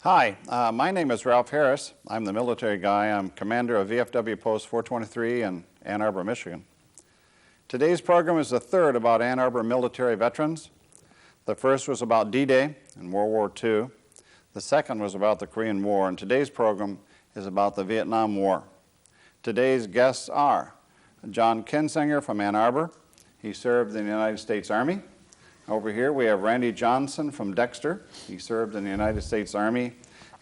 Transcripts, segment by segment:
Hi, my name is Ralph Harris. I'm the military guy. I'm commander of VFW Post 423 in Ann Arbor, Michigan. Today's program is the third about Ann Arbor military veterans. The first was about D-Day in World War II. The second was about the Korean War, and today's program is about the Vietnam War. Today's guests are John Kinsinger from Ann Arbor. He served in the United States Army. Over here we have Randy Johnson from Dexter. He served in the United States Army.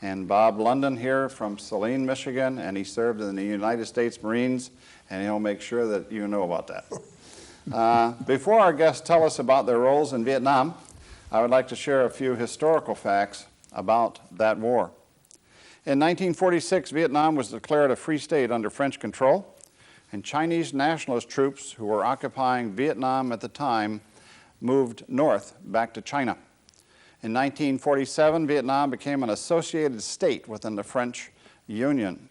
And Bob London here from Saline, Michigan, and he served in the United States Marines, and he'll make sure that you know about that. Before our guests tell us about their roles in Vietnam, I would like to share a few historical facts about that war. In 1946, Vietnam was declared a free state under French control, and Chinese nationalist troops who were occupying Vietnam at the time moved north back to China. In 1947, Vietnam became an associated state within the French Union.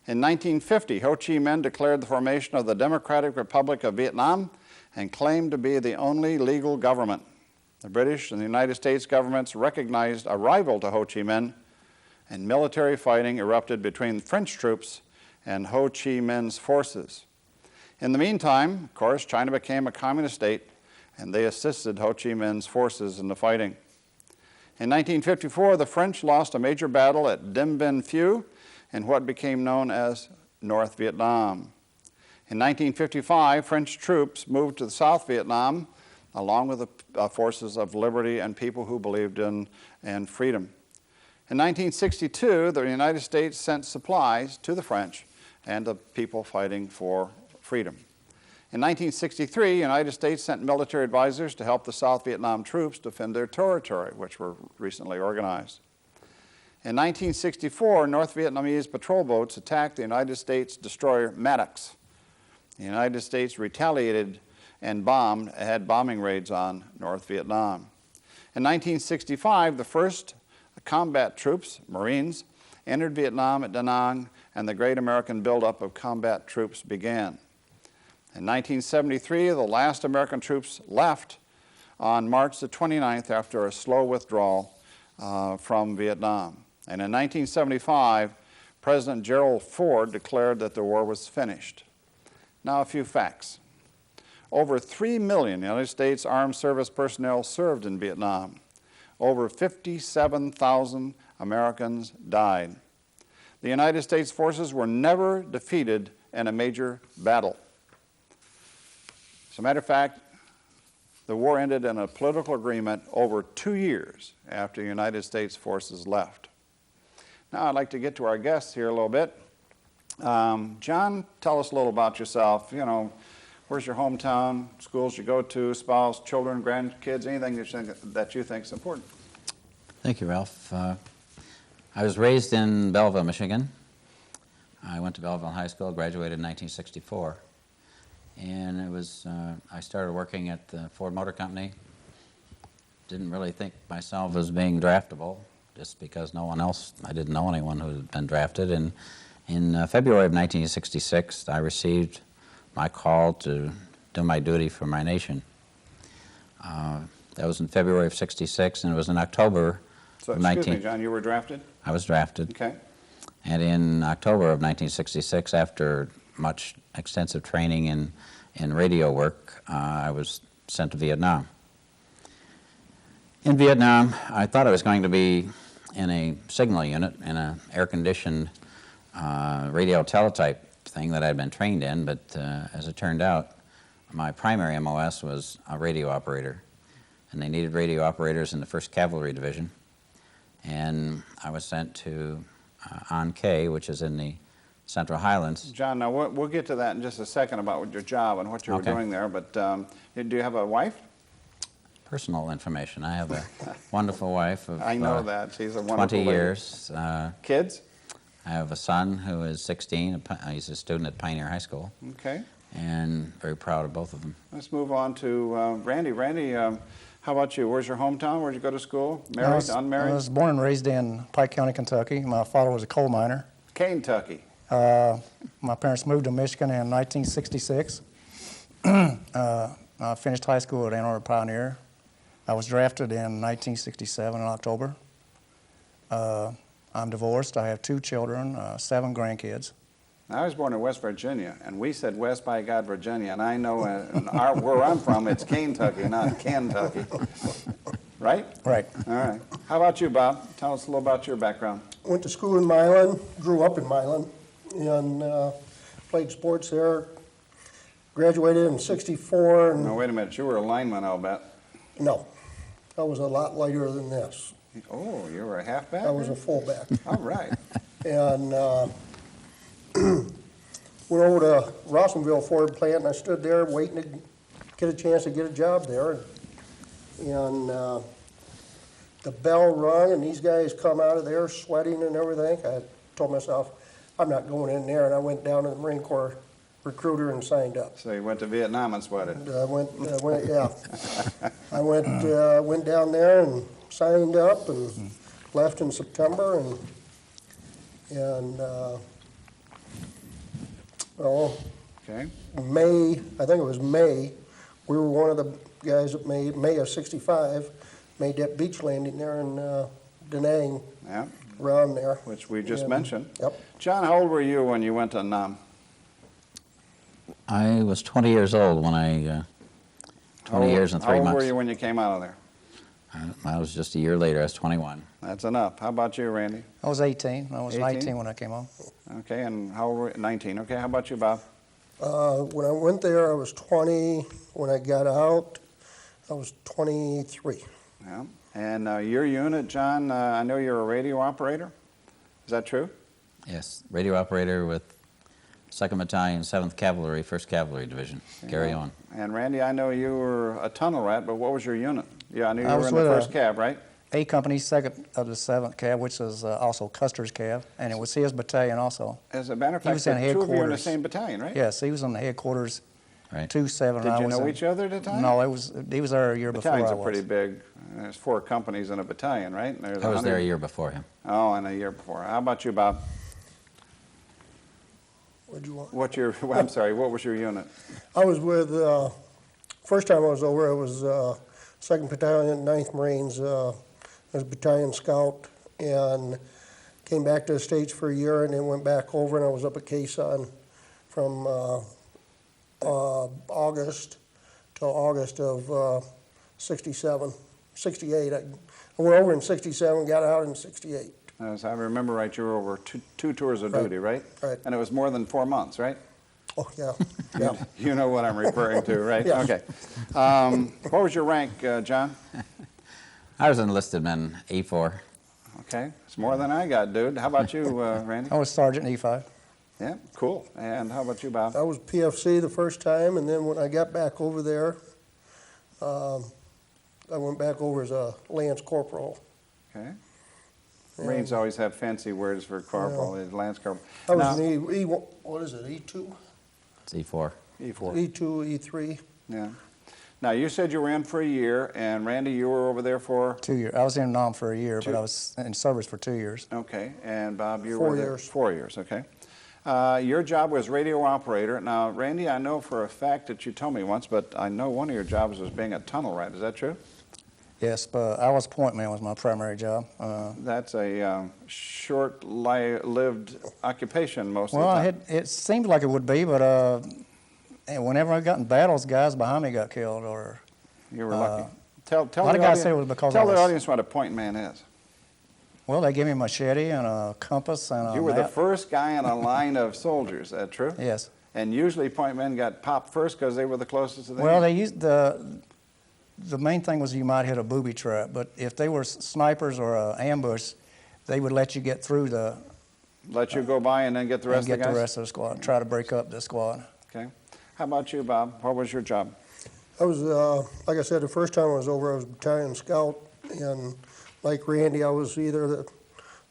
In 1950, Ho Chi Minh declared the formation of the Democratic Republic of Vietnam and claimed to be the only legal government. The British and the United States governments recognized a rival to Ho Chi Minh, and military fighting erupted between French troops and Ho Chi Minh's forces. In the meantime, of course, China became a communist state, and they assisted Ho Chi Minh's forces in the fighting. In 1954, the French lost a major battle at Dien Bien Phu in what became known as North Vietnam. In 1955, French troops moved to South Vietnam along with the forces of liberty and people who believed in freedom. In 1962, the United States sent supplies to the French and the people fighting for freedom. In 1963, the United States sent military advisors to help the South Vietnam troops defend their territory, which were recently organized. In 1964, North Vietnamese patrol boats attacked the United States destroyer Maddox. The United States retaliated and had bombing raids on North Vietnam. In 1965, the first combat troops, Marines, entered Vietnam at Da Nang, and the great American buildup of combat troops began. In 1973, the last American troops left on March the 29th after a slow withdrawal from Vietnam. And in 1975, President Gerald Ford declared that the war was finished. Now, a few facts. Over 3 million United States Armed Service personnel served in Vietnam. Over 57,000 Americans died. The United States forces were never defeated in a major battle. As a matter of fact, the war ended in a political agreement over 2 years after the United States forces left. Now I'd like to get to our guests here a little bit. John, tell us a little about yourself. You know, where's your hometown, schools you go to, spouse, children, grandkids, anything that you think is important? Thank you, Ralph. I was raised in Belleville, Michigan. I went to Belleville High School, graduated in 1964. And it was, I started working at the Ford Motor Company. Didn't really think myself as being draftable, just because I didn't know anyone who had been drafted. And in February of 1966, I received my call to do my duty for my nation. That was in February of 66, and it was in October of excuse me, John, you were drafted? I was drafted. Okay. And in October of 1966, after much extensive training in radio work, I was sent to Vietnam. In Vietnam, I thought I was going to be in a signal unit, in an air-conditioned radio teletype thing that I'd been trained in, but as it turned out, my primary MOS was a radio operator, and they needed radio operators in the 1st Cavalry Division, and I was sent to An Khê, which is in the Central Highlands. John, now we'll get to that in just a second about your job and what you were doing there, but do you have a wife? Personal information. I have a wonderful wife of I know that. She's a wonderful 20 lady. years. Kids? I have a son who is 16. He's a student at Pioneer High School. Okay. And very proud of both of them. Let's move on to Randy. Randy, how about you? Where's your hometown? Where'd you go to school? Married, unmarried? I was born and raised in Pike County, Kentucky. My father was a coal miner. Kentucky. My parents moved to Michigan in 1966. I finished high school at Ann Arbor Pioneer. I was drafted in 1967 in October. I'm divorced. I have 2 children, 7 grandkids. I was born in West Virginia, and we said West by God, Virginia, and I know where I'm from, it's Kentucky, not Kentucky. Right? Right. All right. How about you, Bob? Tell us a little about your background. Went to school in Milan, grew up in Milan, and played sports there. Graduated in '64. And No, wait a minute. You were a lineman, I'll bet. no, I was a lot lighter than this. Oh, you were a halfback? I was a fullback. All right. And went over to Rossmanville Ford plant, and I stood there waiting to get a chance to get a job there. And the bell rung, and these guys come out of there sweating and everything. I told myself, I'm not going in there, and I went down to the Marine Corps recruiter and signed up. So you went to Vietnam and sweated. And I went, yeah. I went down there and signed up and left in September, and well, Okay. May, I think it was May, we were one of the guys that made, May of '65, made that beach landing there in Da Nang, Yeah, around there. which we just Yeah. mentioned. Yep. John, how old were you when you went to Nam? I was 20 years old when 20 years and 3 How old months. were you when you came out of there? I was just a year later. I was 21. That's enough. How about you, Randy? I was 18. I was 18? 19 when I came home. Okay, and how old were you? 19. Okay, how about you, Bob? When I went there, I was 20. When I got out, I was 23. Yeah. And your unit, John, I know you're a radio operator. Is that true? Yes, radio operator with 2nd Battalion, 7th Cavalry, 1st Cavalry Division. Carry on. And Randy, I know you were a tunnel rat, but what was your unit? Yeah, I knew you I were was in the with 1st Cav, right? A Company, 2nd of the 7th Cav, which is also Custer's Cav, and it was his battalion also. As a matter of He fact, was the in two of you were in the headquarters. same battalion, right? Yes, he was on the headquarters, Right. 2-7. Did you know each other at the time? No, he was there a year before I Battalions was. are pretty big. There's 4 companies in a battalion, right? And there's I was there a 100 year before him. Oh, and a year before. How about you, Bob? What'd you want? What's your? I'm sorry. What was your unit? I was with, first time I was over, I was 2nd Battalion, 9th Marines. I was battalion scout, and came back to the States for a year, and then went back over, and I was up at Quezon from August till August of 67, 68. I went over in 67, got out in 68. As I remember right, you were over two tours of duty, right? Right. And it was more than 4 months, right? Oh, yeah, yeah. You know what I'm referring to, right? Yeah. Okay. What was your rank, John? I was an enlisted man, E4. Okay. It's more than I got, dude. How about you, Randy? I was Sergeant E5. Yeah, cool. And how about you, Bob? I was PFC the first time, and then when I got back over there, I went back over as a Lance Corporal. Okay. Marines always have fancy words for corporal, Lance Corporal. I was Now- an what is it, E2? It's E4. E4. E2, E3. Yeah. Now, you said you were in for a year, and Randy, you were over there for? 2 years. I was in Nam for a year, but 2. I was in service for 2 years. Okay. And Bob, you 4 were there? years. 4 years, okay. Your job was radio operator. Now, Randy, I know for a fact that you told me once, but I know one of your jobs was being a tunnel rat. Is that true? Yes, but I was point man was my primary job. That's a short-lived occupation most Well, of the time. it seemed like it would be, but and whenever I got in battles, guys behind me got killed. Or You were lucky. Tell a lot the of guys audience, say it was because tell I the was- audience what a point man is. well, they gave me a machete and a compass and a You were the map. first guy in a line of soldiers. Is that true? Yes. And usually point men got popped first because they were the closest to the Well, enemy. they used the main thing was you might hit a booby trap, but if they were snipers or an ambush, they would let you get through Let you go by and then get the rest and of get the guys? the rest of the squad. Try to break up the squad. Okay. How about you, Bob? What was your job? I was, like I said, the first time I was over, I was battalion scout, and like Randy, I was either the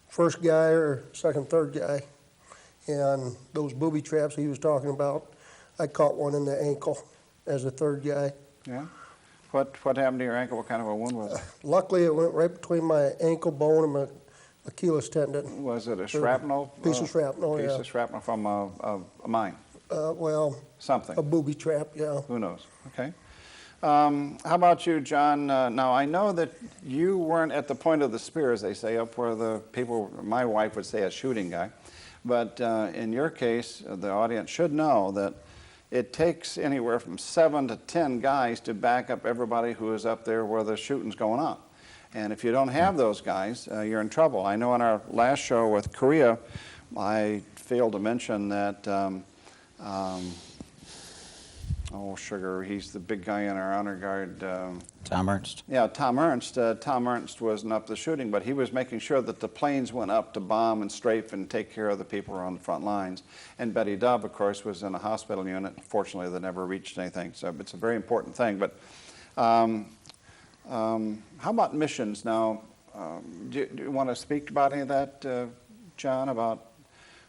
first guy or second, third guy. And those booby traps he was talking about, I caught one in the ankle as a third guy. Yeah. What happened to your ankle? What kind of a wound was it? Luckily, it went right between my ankle bone and my Achilles tendon. Was it a shrapnel? Piece of shrapnel, Piece yeah. of shrapnel from a mine? Well, Something. a booby trap, yeah. Who knows? Okay. How about you, John? Now, I know that you weren't at the point of the spear, as they say, up where the people, my wife would say a shooting guy. But in your case, the audience should know that it takes anywhere from 7 to 10 guys to back up everybody who is up there where the shooting's going on. And if you don't have those guys, you're in trouble. I know in our last show with Korea, I failed to mention that, oh, sugar, he's the big guy in our honor guard. Tom Ernst. Yeah, Tom Ernst. Tom Ernst wasn't up the shooting, but he was making sure that the planes went up to bomb and strafe and take care of the people who were on the front lines. And Betty Dove, of course, was in a hospital unit. Fortunately, they never reached anything, so it's a very important thing. But how about missions now? Do you want to speak about any of that, John, about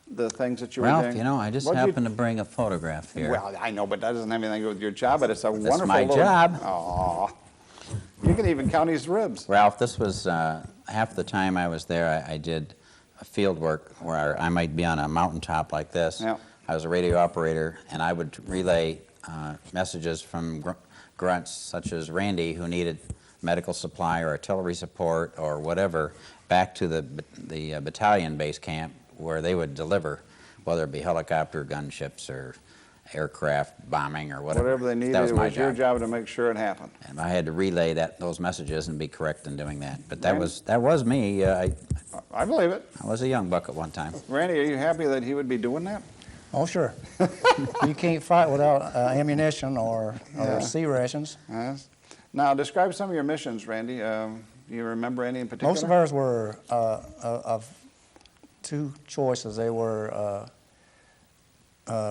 the things that you were doing? Ralph, you know, I just happened to bring a photograph here. Well, I know, but that doesn't have anything to do with your job, but it's a wonderful my little... job. Aw. You can even count his ribs. Ralph, this was half the time I was there, I did a field work where I might be on a mountaintop like this. Yeah. I was a radio operator, and I would relay messages from grunts such as Randy, who needed medical supply or artillery support or whatever, back to the battalion base camp where they would deliver, whether it be helicopter, gunships, or aircraft bombing or whatever. Whatever they needed, that was it my was your job to make sure it happened. And I had to relay those messages and be correct in doing that. But that was me. I believe it. was a young buck at one time. Randy, are you happy that he would be doing that? Oh, sure. You can't fight without ammunition or sea rations. Yes. Now, describe some of your missions, Randy. Do you remember any in particular? Most of ours were of two choices. They were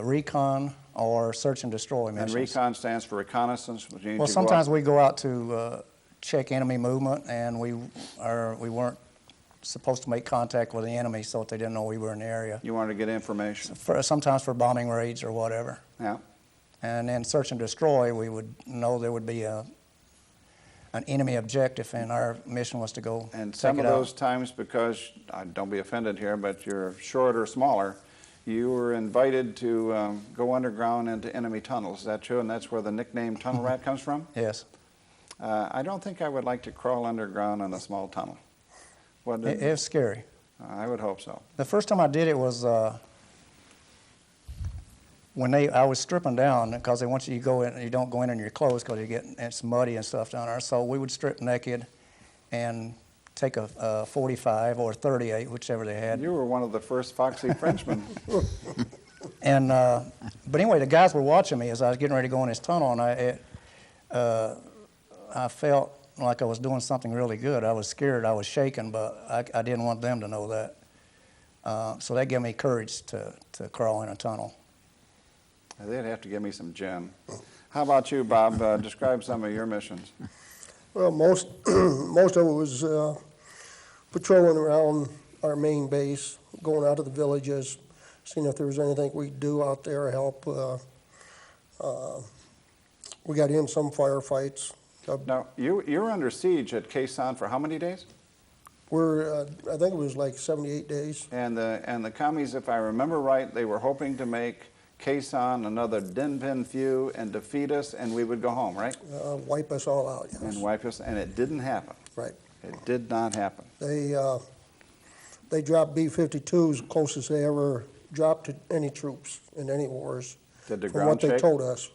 recon or search and destroy missions. And recon stands for reconnaissance. Well, sometimes we go out to check enemy movement, and we weren't supposed to make contact with the enemy so that they didn't know we were in the area. You wanted to get information. Sometimes for bombing raids or whatever. Yeah. And then search and destroy, we would know there would be an enemy objective, and our mission was to go And check some it of out. those times, because, don't be offended here, but you're short or smaller, you were invited to go underground into enemy tunnels. Is that true? And that's where the nickname Tunnel Rat comes from? Yes. I don't think I would like to crawl underground in a small tunnel. It was scary. I would hope so. The first time I did it was when I was stripping down, because they want you to go in, you don't go in your clothes because it's muddy and stuff down there. So we would strip naked and take a 45 or 38, whichever they had. You were one of the first foxy Frenchmen. And but anyway, the guys were watching me as I was getting ready to go in this tunnel, and I felt like I was doing something really good. I was scared, I was shaking, but I didn't want them to know that. So that gave me courage to crawl in a tunnel. They'd have to give me some gin. How about you, Bob? Describe some of your missions. Well, most of it was patrolling around our main base, going out to the villages, seeing if there was anything we could do out there, help. We got in some firefights. Now, you were under siege at Khe Sanh for how many days? I think it was like 78 days. And the commies, if I remember right, they were hoping to make Khe Sanh another Dien Bien Phu and defeat us, and we would go home, right? Wipe us all out, yes. And wipe us, and it didn't happen. Right. It did not happen. They dropped B-52s closest they ever dropped to any troops in any wars. Did the from ground what they shake? told us.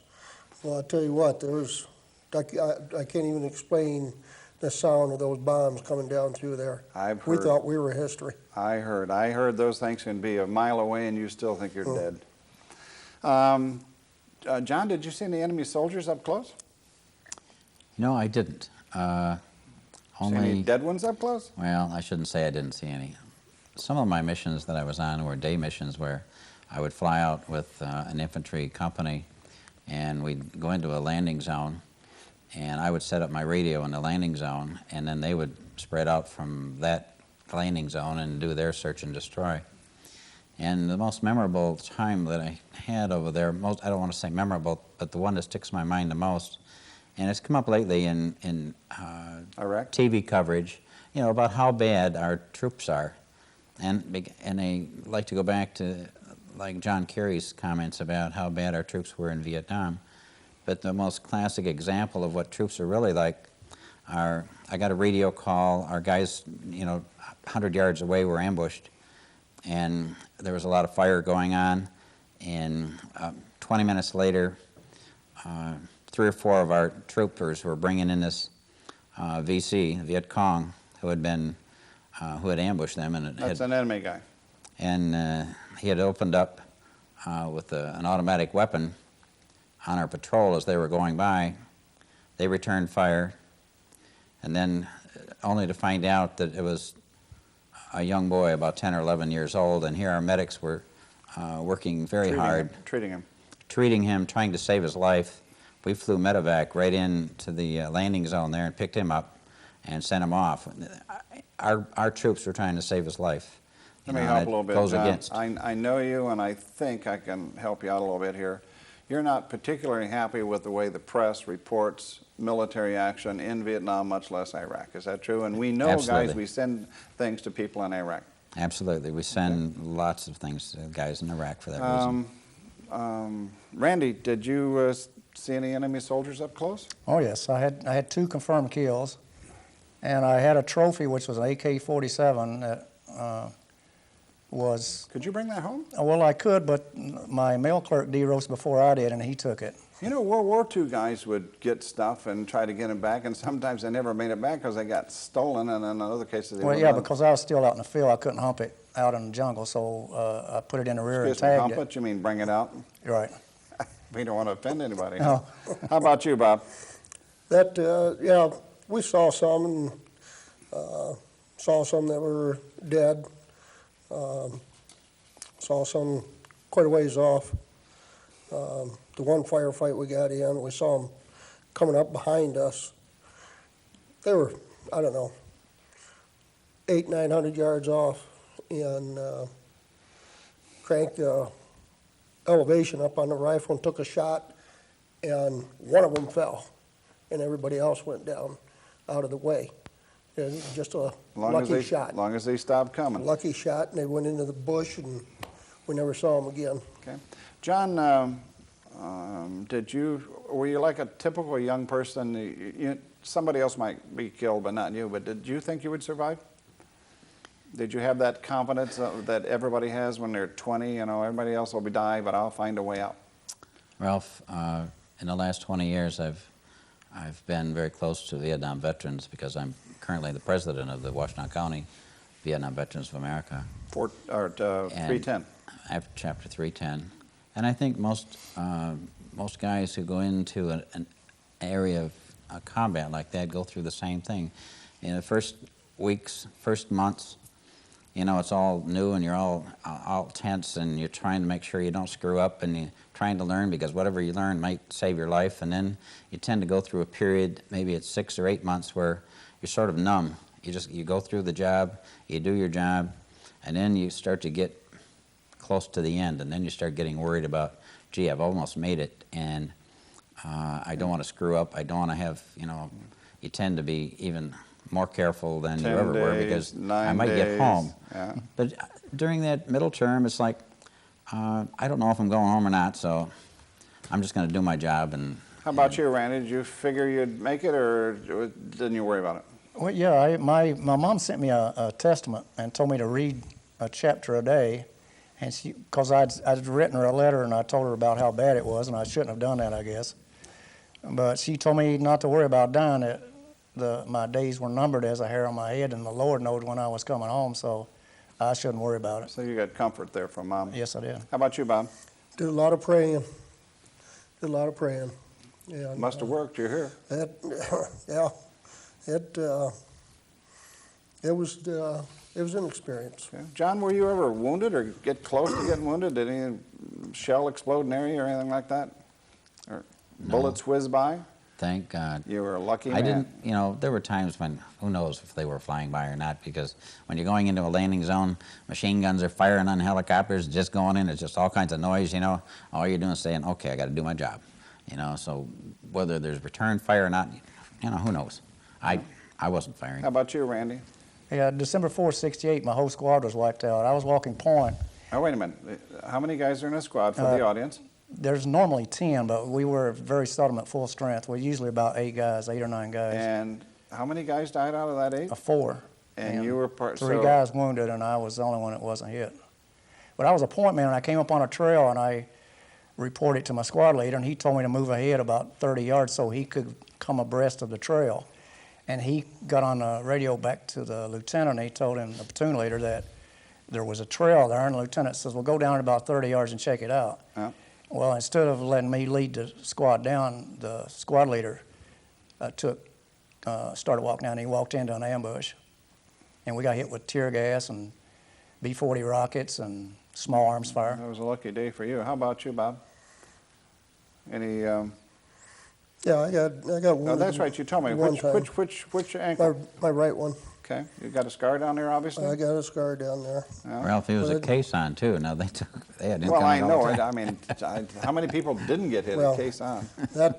Well, I tell you what, there was, I can't even explain the sound of those bombs coming down through there. I've We heard. thought we were history. I heard those things can be a mile away, and you still think you're dead. John, did you see any enemy soldiers up close? No, I didn't. See any dead ones up close? Well, I shouldn't say I didn't see any. Some of my missions that I was on were day missions where I would fly out with an infantry company, and we'd go into a landing zone, and I would set up my radio in the landing zone, and then they would spread out from that landing zone and do their search and destroy. And the most memorable time that I had over there, I don't want to say memorable, but the one that sticks in my mind the most, and it's come up lately in Iraq? TV coverage, about how bad our troops are. And I like to go back to like John Kerry's comments about how bad our troops were in Vietnam. But the most classic example of what troops are really like are, I got a radio call, our guys, 100 yards away were ambushed, and there was a lot of fire going on, and 20 minutes later, 3 or 4 of our troopers were bringing in this VC, Viet Cong, who had ambushed them, and That's an enemy guy. And he had opened up with an automatic weapon on our patrol as they were going by. They returned fire, and then only to find out that it was a young boy about 10 or 11 years old, and here our medics were working very hard. Treating him, trying to save his life. We flew medevac right into the landing zone there and picked him up and sent him off. Our troops were trying to save his life. Let me help a little bit, goes John. against. I know you, and I think I can help you out a little bit here. You're not particularly happy with the way the press reports military action in Vietnam, much less Iraq. Is that true? And we know, Absolutely. guys, we send things to people in Iraq. Absolutely. We send lots of things to guys in Iraq for that reason. Randy, did you see any enemy soldiers up close? Oh yes, I had 2 confirmed kills, and I had a trophy which was an AK-47 that was. Could you bring that home? Well, I could, but my mail clerk de-roasted before I did, and he took it. You know, World War II guys would get stuff and try to get it back, and sometimes they never made it back because they got stolen, and in other cases they Well, were yeah, because I was still out in the field, I couldn't hump it out in the jungle, so I put it in the rear and tagged hump it, you mean bring it out? Right. We don't want to offend anybody. No. How about you, Bob? Yeah, we saw some and saw some that were dead. Saw some quite a ways off. The one firefight we got in, we saw them coming up behind us. They were, I don't know, 800-900 yards off, and cranked the elevation up on the rifle and took a shot, and one of them fell, and everybody else went down out of the way. It was just a lucky shot. As long as they stopped coming. Lucky shot, and they went into the bush, and we never saw them again. Okay. John, were you like a typical young person? Somebody else might be killed, but not you, but did you think you would survive? Did you have that confidence that everybody has when they're 20, everybody else will die, but I'll find a way out? Ralph, in the last 20 years, I've been very close to Vietnam veterans because I'm currently the president of the Washtenaw County Vietnam Veterans of America. 310. I have Chapter 310. And I think most guys who go into an area of combat like that go through the same thing. In the first weeks, first months, it's all new and you're all tense and you're trying to make sure you don't screw up and you're trying to learn because whatever you learn might save your life. And then you tend to go through a period, maybe it's 6 or 8 months, where you're sort of numb. You go through the job, you do your job, and then you start to get close to the end, and then you start getting worried about, gee, I've almost made it, and I don't want to screw up. I don't want to have, you tend to be even more careful than you ever were because I might get home. Yeah. But during that middle term, it's like, I don't know if I'm going home or not, so I'm just going to do my job. And how about you, Randy? Did you figure you'd make it, or didn't you worry about it? Well, yeah, my mom sent me a testament and told me to read a chapter a day, and because I'd written her a letter and I told her about how bad it was, and I shouldn't have done that, I guess. But she told me not to worry about dying. My days were numbered as a hair on my head, and the Lord knows when I was coming home, so I shouldn't worry about it. So you got comfort there from Mom. Yes, I did. How about you, Bob? Did a lot of praying. And, Must have worked. You're here. Yeah, it was an experience. Okay. John, were you ever wounded or get close to getting wounded? Did any shell explode in area or anything like that? Or bullets whiz by? Thank God. You were a lucky man. I didn't, there were times when, who knows if they were flying by or not, because when you're going into a landing zone, machine guns are firing on helicopters, just going in, there's just all kinds of noise, All you're doing is saying, okay, I got to do my job, So whether there's return fire or not, who knows? I wasn't firing. How about you, Randy? Yeah, December 4th, '68, my whole squad was wiped out. I was walking point. Oh, wait a minute. How many guys are in a squad for the audience? There's normally 10, but we were very seldom at full strength. We're usually about 8 guys, 8 or 9 guys. And how many guys died out of that 8? 4. And you were part. 3 guys wounded, and I was the only one that wasn't hit. But I was a point man, and I came up on a trail, and I reported to my squad leader, and he told me to move ahead about 30 yards so he could come abreast of the trail. And he got on the radio back to the lieutenant, and he told him, the platoon leader, that there was a trail there, and the lieutenant says, well, go down about 30 yards and check it out. Yeah. Well, instead of letting me lead the squad down, the squad leader started walking down, and he walked into an ambush. And we got hit with tear gas and B-40 rockets and small arms fire. That was a lucky day for you. How about you, Bob? Any? Yeah, I got wounded. Oh, that's right. You told me. one Which ankle? My right one. Okay. You got a scar down there, obviously. I got a scar down there. Yeah. Ralph, he was a Well, case on too. Now they had Well, I incoming all know the it. time. I mean, how many people didn't get hit Well, at Case on? Now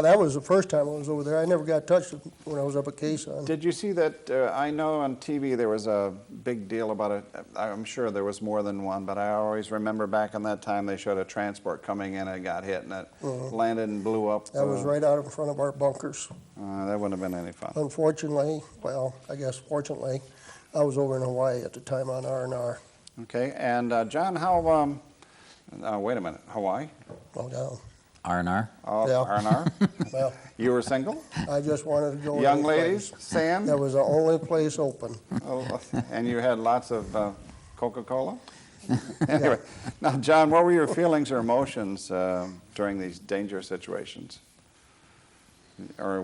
that was the first time I was over there. I never got touched when I was up at Quezon. Did you see that? I know on TV there was a big deal about it. I'm sure there was more than one, but I always remember back in that time they showed a transport coming in and it got hit and it landed and blew up. That was right out in front of our bunkers. That wouldn't have been any fun. Unfortunately, well, I guess fortunately, I was over in Hawaii at the time on R&R. Okay. And John, how? Wait a minute. Hawaii? Oh, no. R&R? Oh, Yeah. R&R? Well, You were single? I just wanted to go. Young any ladies? place. Sand? That was the only place open. Oh, and you had lots of Coca-Cola? Anyway, now, John, what were your feelings or emotions during these dangerous situations? Or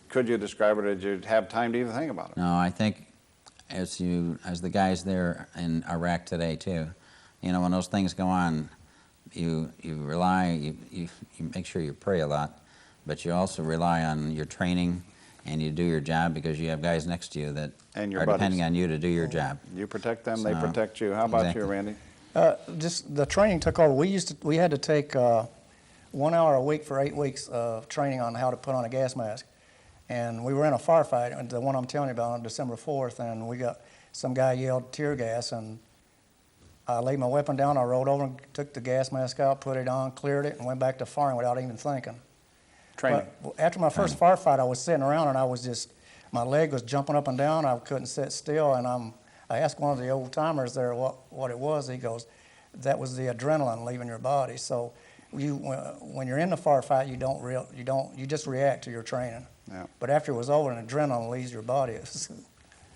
could you describe it, or did you have time to even think about it? No, I think as the guys there in Iraq today too, you know, when those things go on, you rely, you make sure you pray a lot, but you also rely on your training and you do your job because you have guys next to you that And your are buddies. depending on you to do your job. You protect them, they So, protect you. How about you, exactly. Randy? Just the training took over. We had to take 1 hour a week for 8 weeks of training on how to put on a gas mask. And we were in a firefight, the one I'm telling you about, on December 4th, and some guy yelled tear gas, and I laid my weapon down, I rolled over and took the gas mask out, put it on, cleared it, and went back to firing without even thinking. Training. But after my first firefight, I was sitting around and my leg was jumping up and down, I couldn't sit still, and I asked one of the old timers there what it was. He goes, that was the adrenaline leaving your body. So when you're in the firefight, you just react to your training. Yeah. But after it was over and adrenaline leaves your body, it's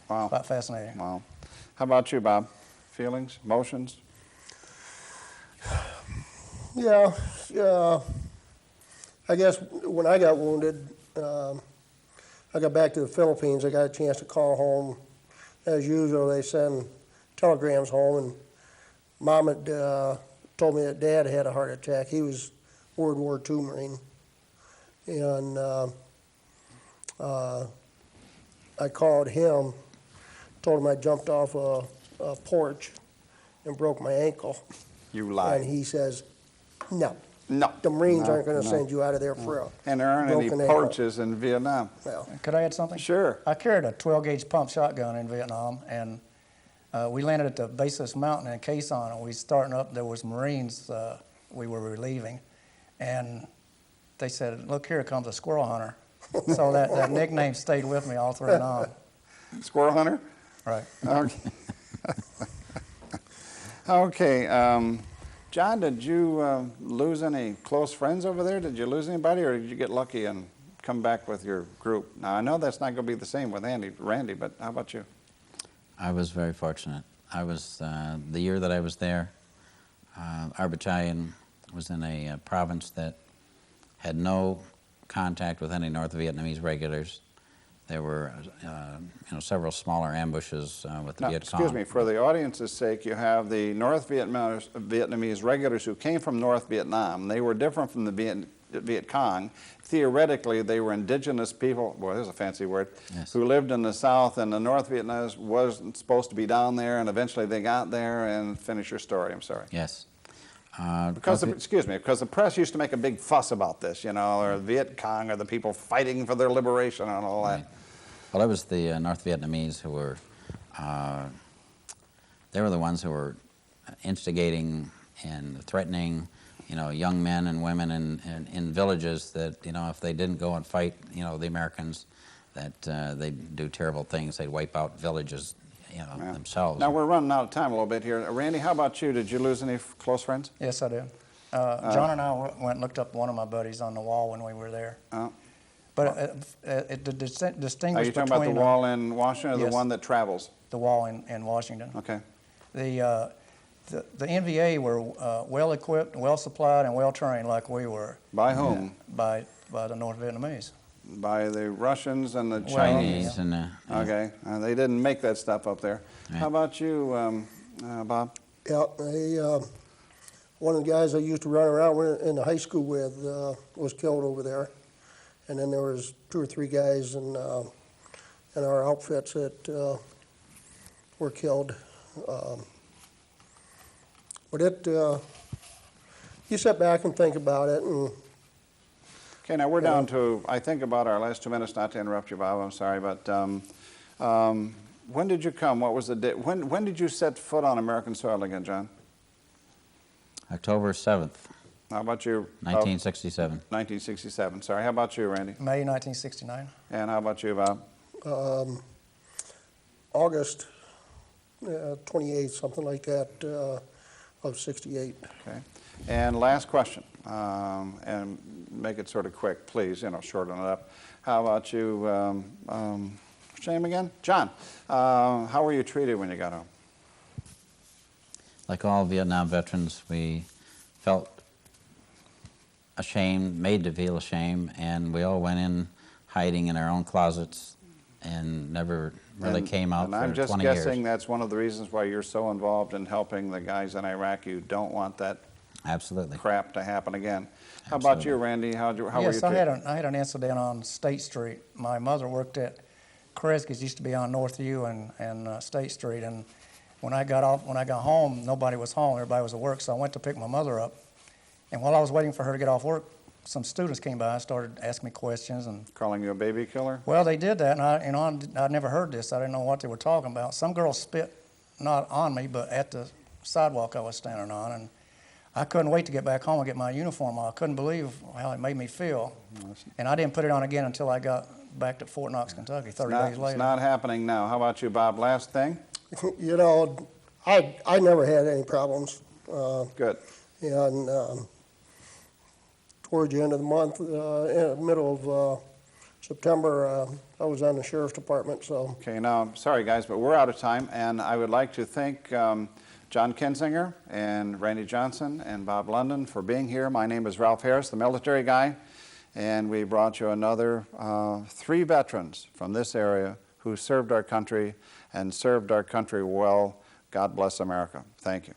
Wow. quite fascinating. Wow. How about you, Bob? Feelings, emotions? Yeah, I guess when I got wounded, I got back to the Philippines. I got a chance to call home. As usual, they send telegrams home, and Mom had told me that Dad had a heart attack. He was World War II Marine. And I called him, told him I jumped off a porch and broke my ankle. You lied. And he says, no, No. the Marines No, aren't going to no. send you out of there for a And there aren't any broken ankle. porches in Vietnam. Well, Could I add something? Sure. I carried a 12-gauge pump shotgun in Vietnam, and we landed at the base of this mountain in Quezon, and we starting up. There was Marines we were relieving, and they said, "Look, here comes a squirrel hunter." So that nickname stayed with me all through Vietnam. Squirrel hunter? Right. Okay. Okay. John, did you lose any close friends over there? Did you lose anybody, or did you get lucky and come back with your group? Now, I know that's not going to be the same with Randy, but how about you? I was very fortunate. I was, the year that I was there, our battalion was in a province that had no contact with any North Vietnamese regulars. There were several smaller ambushes with the Now, Viet Cong. excuse me, for the audience's sake, you have the North Vietnamese regulars who came from North Vietnam. They were different from the Viet Cong. Theoretically, they were indigenous people, boy, there's a fancy word, Yes. who lived in the South, and the North Vietnamese wasn't supposed to be down there, and eventually they got there. And finish your story, I'm sorry. Yes. Because, because the press used to make a big fuss about this, you know, or Viet Cong, or the people fighting for their liberation and all that. Right. Well, it was the North Vietnamese who were, they were the ones who were instigating and threatening young men and women in villages that, if they didn't go and fight, the Americans, that they'd do terrible things. They'd wipe out villages, Yeah. themselves. Now, we're running out of time a little bit here. Randy, how about you? Did you lose any close friends? Yes, I did. John and I went and looked up one of my buddies on the wall when we were there. But the distinguish Are you talking about the wall in Washington or yes. the one that travels? the wall in Washington. Okay. The NVA were well equipped, well supplied, and well trained like we were. By whom? By the North Vietnamese. By the Russians and the Well, Chinese? and Okay. They didn't make that stuff up there. Right. How about you, Bob? Yeah, one of the guys I used to run around in the high school with was killed over there. And then there was 2 or 3 guys in our outfits that were killed. But you sit back and think about it, and Okay, now we're down to, I think, about our last 2 minutes, not to interrupt you, Bob, I'm sorry, but when did you come? What was the day? When did you set foot on American soil again, John? October 7th, How about you? 1967. 1967, sorry. How about you, Randy? May 1969. And how about you, Bob? August 28th, something like that, of 68. Okay. And last question, and make it sort of quick, please, shorten it up. How about you, what's your name again? John. How were you treated when you got home? Like all Vietnam veterans, we felt ashamed, made to feel ashamed, and we all went in hiding in our own closets and never really came out and for I'm just 20 guessing years. that's one of the reasons why you're so involved in helping the guys in Iraq. You don't want that Absolutely. crap to happen again. How about you, Randy? How were you Yes, treated? I had an incident on State Street. My mother worked at Kresge's, used to be on North U and State Street, and when I got home, nobody was home. Everybody was at work, so I went to pick my mother up. And while I was waiting for her to get off work, some students came by and started asking me questions. And Calling you a baby killer? well, they did that, and I'd never heard this. I didn't know what they were talking about. Some girl spit not on me, but at the sidewalk I was standing on, and I couldn't wait to get back home and get my uniform on. I couldn't believe how it made me feel. And I didn't put it on again until I got back to Fort Knox, Kentucky, 30 days later. It's not happening now. How about you, Bob? Last thing? I never had any problems. Good. And towards the end of the month, in the middle of September, I was on the sheriff's department, so. Okay, now, I'm sorry, guys, but we're out of time, and I would like to thank John Kinzinger and Randy Johnson and Bob London for being here. My name is Ralph Harris, the military guy, and we brought you another 3 veterans from this area who served our country and served our country well. God bless America. Thank you.